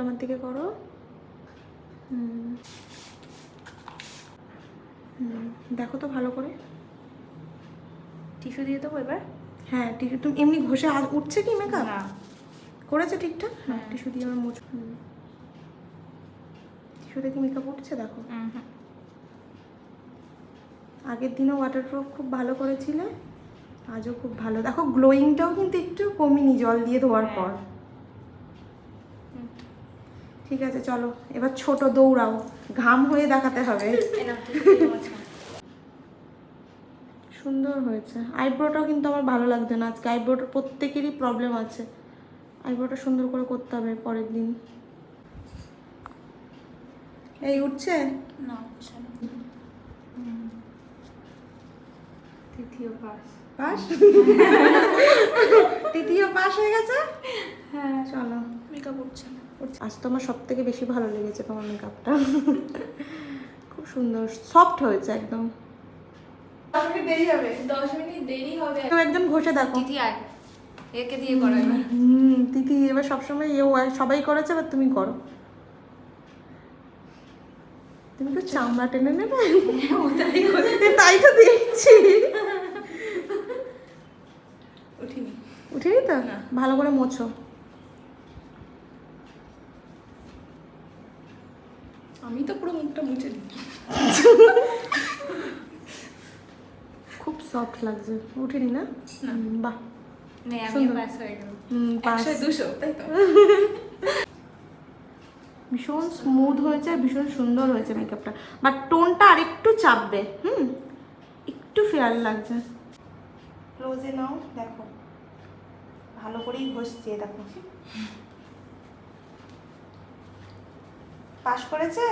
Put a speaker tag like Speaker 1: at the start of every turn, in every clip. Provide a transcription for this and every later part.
Speaker 1: আমার দিকে করো। দেখো তো ভালো করে।
Speaker 2: টিস্যু দিয়ে দেবো এবার?
Speaker 1: হ্যাঁ টিস্যু। তুমি এমনি ঘষে উঠছে কি মেকআপ?
Speaker 2: না
Speaker 1: করেছে ঠিকঠাক? হ্যাঁ টিস্যু দিয়ে আমার মুছ। টিস্যুতে কি মেকআপ উঠছে দেখো। আগের দিনও ওয়াটারপ্রুফ খুব ভালো করেছিলে, আজও খুব ভালো। দেখো গ্লোয়িংটাও কিন্তু একটু কমিনি জল দিয়ে ধোয়ার পর। ঠিক আছে চলো এবার ছোট দৌড়াও, ঘাম হয়ে দেখাতে হবে। সুন্দর হয়েছে। আইব্রোটাও কিন্তু আমার ভালো লাগছে না আজকে। আইব্রোটা প্রত্যেকেরই প্রবলেম আছে, আইব্রোটা সুন্দর করে করতে হবে পরের দিন। এই উঠছে
Speaker 2: না, উঠছে না। তৃতীয় পাস।
Speaker 1: পাস তৃতীয় পাস হয়ে গেছে।
Speaker 2: হ্যাঁ
Speaker 1: চলো
Speaker 2: মেকআপ উঠছে না।
Speaker 1: আজ তো আমার সব থেকে বেশি ভালো লেগেছে তোমার মেকআপটা। খুব সুন্দর সফট হয়েছে একদম। 10 মিনিট দেরি হবে।
Speaker 2: 10 মিনিট দেরি হবে।
Speaker 1: তো একজন ঘষে দেখো।
Speaker 2: তিথি আয়, একে দিয়ে করাই।
Speaker 1: তিথি এবার সবসময় সবাই করেছে, এবার তুমি করো। তুমি তো চামড়া টেনে নেবে। তাই তো দেখছি।
Speaker 2: উঠিনি।
Speaker 1: উঠিনি তো?
Speaker 2: না।
Speaker 1: ভালো করে মোছো।
Speaker 2: আমি তো পুরো মুখটা মুছে দিই।
Speaker 1: খুব সফট লাগছে। উঠিনি না? বাহ
Speaker 2: নে আমি
Speaker 1: সুন্দর।
Speaker 2: পাস হয়ে গেল।
Speaker 1: পাস।
Speaker 2: 100-200 তাই তো?
Speaker 1: ভীষণ স্মুথ হয়েছে, ভীষণ সুন্দর হয়েছে মেকআপটা, বাট টোনটা আর একটু চাপবে। একটু ফেয়ার লাগছে। ক্লোজে নাও দেখো, ভালো করেই ঘষছে দেখো। পাস করেছে?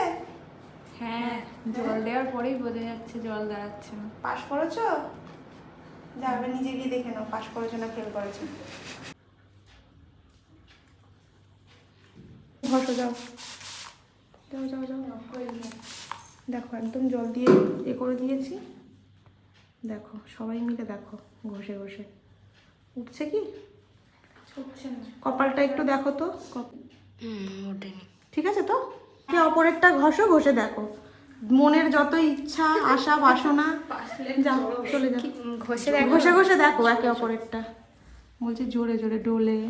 Speaker 2: হ্যাঁ, জল দেওয়ার পরেই বোঝা যাচ্ছে জল দাঁড়াচ্ছে না।
Speaker 1: পাস করেছো? যাবে নিজে গিয়ে দেখে নাও পাস করেছো না ফেল করেছো। ঘষো যাও যাও যাও যাও। দেখো একদম জল দিয়ে এ করে দিয়েছি। দেখো সবাই মিলে দেখো ঘষে ঘষে উঠছে কি?
Speaker 2: উঠছে না।
Speaker 1: কপালটা একটু দেখো তো।
Speaker 2: ওঠেনি।
Speaker 1: ঠিক আছে তো? কি অপরেরটা ঘষো, ঘষে দেখো। মনের যত ইচ্ছা আশা বাসনা যাও চলে যাও।
Speaker 2: ঘষে দেখো।
Speaker 1: ঘষে ঘষে দেখো একে অপরেরটা। বলছে জোরে জোরে ডোলে,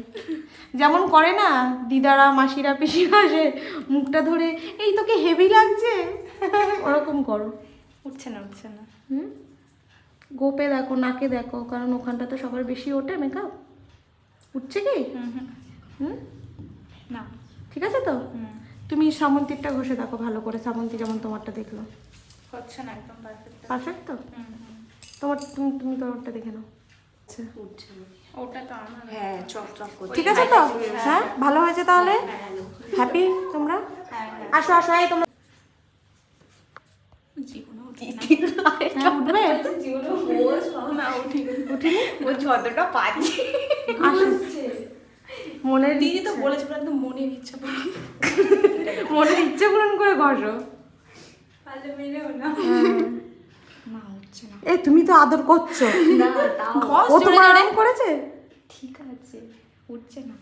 Speaker 1: যেমন করে না দিদারা মাসিরা পিসিরা, সে মুখটা ধরে এই তোকে হেভি লাগছে ওরকম করো।
Speaker 2: উঠছে না, উঠছে না।
Speaker 1: গোপে দেখো, নাকে দেখো, কারণ ওখানটা তো সবার বেশি ওঠে মেকআপ। উঠছে কি?
Speaker 2: না।
Speaker 1: ঠিক আছে তো? তুমি শ্রাবন্তীরটা ঘষে দেখো ভালো করে, শ্রাবন্তী যেমন তোমারটা দেখলো।
Speaker 2: হচ্ছে না, একদম পারফেক্ট।
Speaker 1: পারফেক্ট তো? তোমার তুমি তোমারটা দেখে নাও। আচ্ছা
Speaker 2: উঠছে না। ওটা তো আমার। হ্যাঁ, চকচক করছে।
Speaker 1: ঠিক আছে তো? হ্যাঁ ভালো হয়েছে তাহলে? হ্যাপি তোমরা? আসো আসো এই তোমরা।
Speaker 2: জীবনে উঠে না।
Speaker 1: হ্যাঁ উঠবে?
Speaker 2: জীবনে রোজ না উঠিনি। ও যতটা পাচ্ছি
Speaker 1: আসছে মনের
Speaker 2: দিদি তো বলেছে একদম মনের ইচ্ছা পূরণ।
Speaker 1: মনের ইচ্ছে পূরণ করে ঘষো।
Speaker 2: পারলে মেরেও না। না উঠছে না।
Speaker 1: এ তুমি তো আদর করছো
Speaker 2: না তাও
Speaker 1: ও তোমার আরাম করেছে।
Speaker 2: ঠিক আছে, উঠছে না।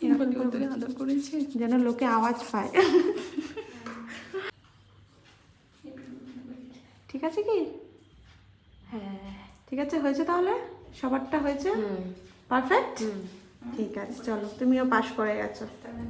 Speaker 2: এরকম করে আদর করেছে
Speaker 1: যেন লোকে আওয়াজ পায়। ঠিক আছে কি?
Speaker 2: হ্যাঁ
Speaker 1: ঠিক আছে হয়েছে তাহলে? সবারটা হয়েছে পারফেক্ট? ঠিক আছে চলো তুমিও পাস করে গেছো।